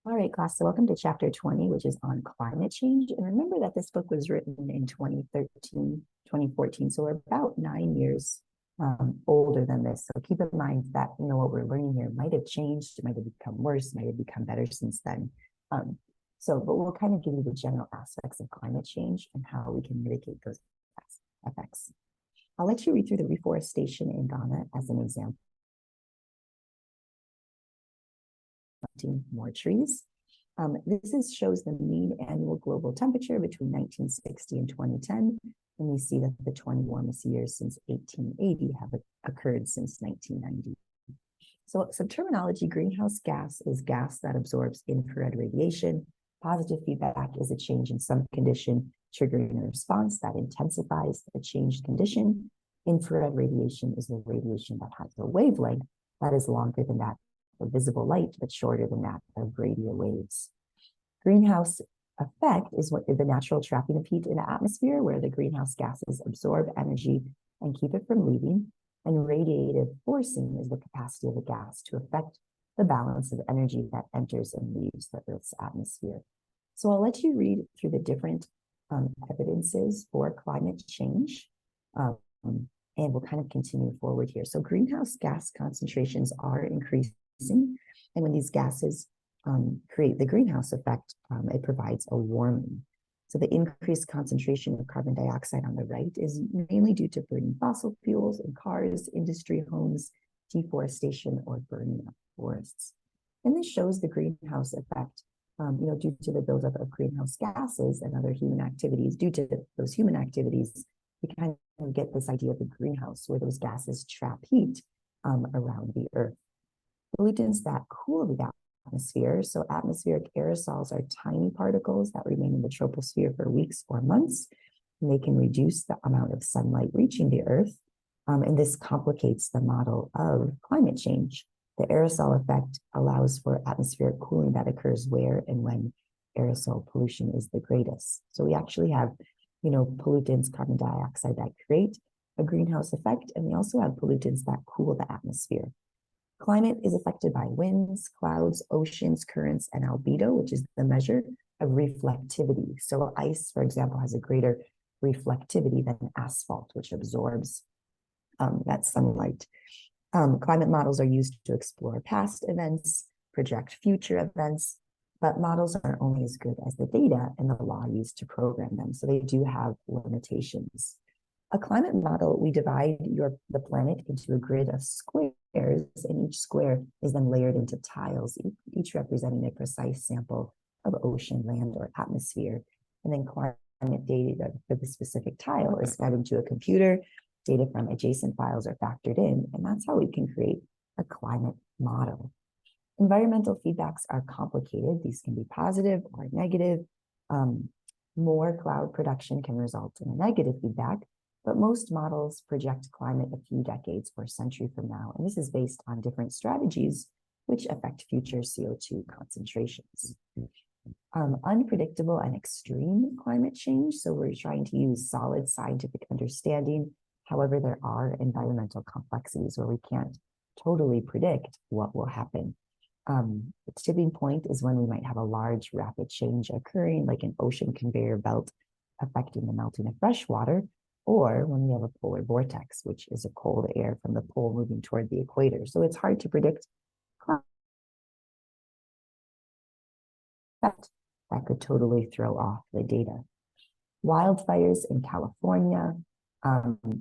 All right, class. So welcome to chapter 20, which is on climate change. And remember that this book was written in 2013, 2014. So we're about 9 years older than this. So keep in mind that, what we're learning here might have changed, it might have become worse, might have become better since then. But we'll kind of give you the general aspects of climate change and how we can mitigate those effects. I'll let you read through the reforestation in Ghana as an example. More trees. This shows the mean annual global temperature between 1960 and 2010. And we see that the 20 warmest years since 1880 have occurred since 1990. So some terminology: greenhouse gas is gas that absorbs infrared radiation. Positive feedback is a change in some condition triggering a response that intensifies a changed condition. Infrared radiation is the radiation that has a wavelength that is longer than that of visible light, but shorter than that of radio waves. Greenhouse effect is what the natural trapping of heat in the atmosphere, where the greenhouse gases absorb energy and keep it from leaving. And radiative forcing is the capacity of a gas to affect the balance of energy that enters and leaves the Earth's atmosphere. So I'll let you read through the different evidences for climate change. And we'll kind of continue forward here. So greenhouse gas concentrations are increasing. And when these gases create the greenhouse effect, it provides a warming. So the increased concentration of carbon dioxide on the right is mainly due to burning fossil fuels in cars, industry, homes, deforestation, or burning of forests. And this shows the greenhouse effect, due to the buildup of greenhouse gases and other human activities. Due to those human activities, we kind of get this idea of a greenhouse where those gases trap heat around the Earth. Pollutants that cool the atmosphere. So atmospheric aerosols are tiny particles that remain in the troposphere for weeks or months, and they can reduce the amount of sunlight reaching the Earth. And this complicates the model of climate change. The aerosol effect allows for atmospheric cooling that occurs where and when aerosol pollution is the greatest. So we actually have, pollutants, carbon dioxide, that create a greenhouse effect, and we also have pollutants that cool the atmosphere. Climate is affected by winds, clouds, oceans, currents, and albedo, which is the measure of reflectivity. So ice, for example, has a greater reflectivity than asphalt, which absorbs that sunlight. Climate models are used to explore past events, project future events, but models are only as good as the data and the law used to program them. So they do have limitations. A climate model, we divide the planet into a grid of squares, and each square is then layered into tiles, each representing a precise sample of ocean, land, or atmosphere. And then climate data for the specific tile is fed into a computer, data from adjacent files are factored in, and that's how we can create a climate model. Environmental feedbacks are complicated. These can be positive or negative. More cloud production can result in a negative feedback, but most models project climate a few decades or a century from now, and this is based on different strategies which affect future CO2 concentrations. Unpredictable and extreme climate change. So we're trying to use solid scientific understanding. However, there are environmental complexities where we can't totally predict what will happen. Its tipping point is when we might have a large rapid change occurring, like an ocean conveyor belt affecting the melting of fresh water, or when we have a polar vortex, which is a cold air from the pole moving toward the equator. So it's hard to predict that could totally throw off the data. Wildfires in California,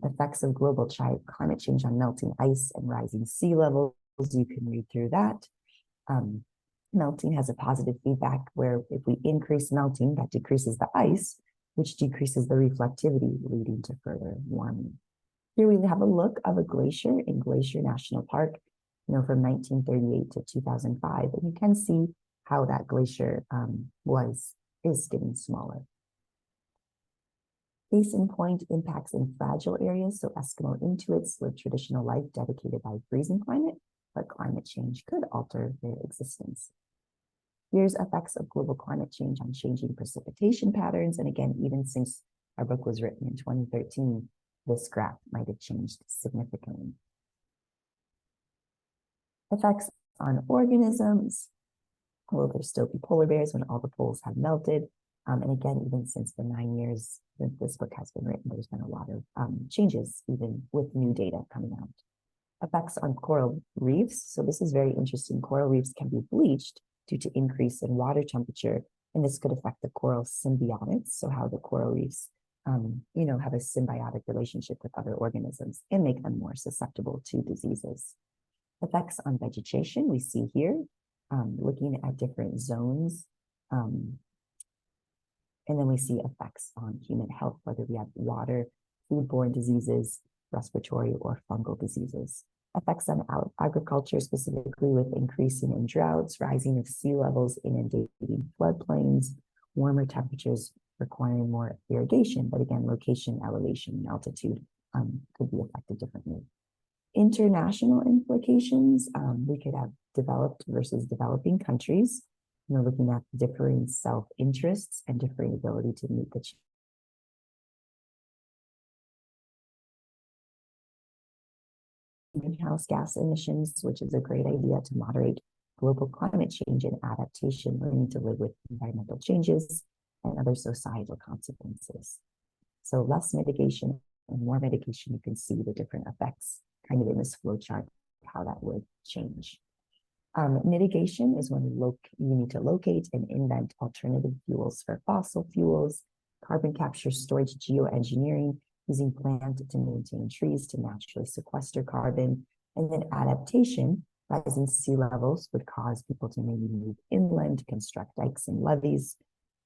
effects of global climate change on melting ice and rising sea levels. You can read through that. Melting has a positive feedback where if we increase melting, that decreases the ice, which decreases the reflectivity, leading to further warming. Here we have a look of a glacier in Glacier National Park, from 1938 to 2005, and you can see how that glacier is getting smaller. Case in point, impacts in fragile areas. So Eskimo Inuits live traditional life dedicated by freezing climate, but climate change could alter their existence. Here's effects of global climate change on changing precipitation patterns. And again, even since our book was written in 2013, this graph might have changed significantly. Effects on organisms. Will there still be polar bears when all the poles have melted? And again, even since the 9 years that this book has been written, there's been a lot of changes, even with new data coming out. Effects on coral reefs. So this is very interesting. Coral reefs can be bleached due to increase in water temperature, and this could affect the coral symbiotics. So how the coral reefs, have a symbiotic relationship with other organisms and make them more susceptible to diseases. Effects on vegetation, we see here, looking at different zones. And then we see effects on human health, whether we have water, foodborne diseases, respiratory or fungal diseases. Effects on agriculture, specifically with increasing in droughts, rising of sea levels, inundating floodplains, warmer temperatures requiring more irrigation, but again, location, elevation, and altitude could be affected differently. International implications, we could have developed versus developing countries, looking at differing self-interests and differing ability to meet the greenhouse gas emissions, which is a great idea to moderate global climate change and adaptation, learning to live with environmental changes and other societal consequences. So less mitigation and more mitigation, you can see the different effects kind of in this flow chart, how that would change. Mitigation is when you need to locate and invent alternative fuels for fossil fuels, carbon capture, storage, geoengineering, using plant to maintain trees to naturally sequester carbon, and then adaptation. Rising sea levels would cause people to maybe move inland, construct dikes and levees,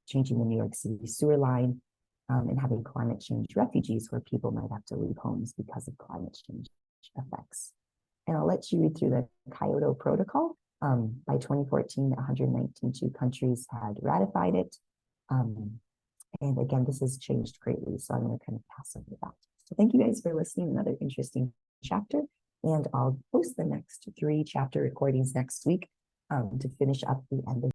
changing the New York City sewer line, and having climate change refugees where people might have to leave homes because of climate change effects. And I'll let you read through the Kyoto Protocol. By 2014, 192 countries had ratified it. And again, this has changed greatly, so I'm going to kind of pass over that. So thank you guys for listening. Another interesting chapter. And I'll post the next 3 chapter recordings next week to finish up the end of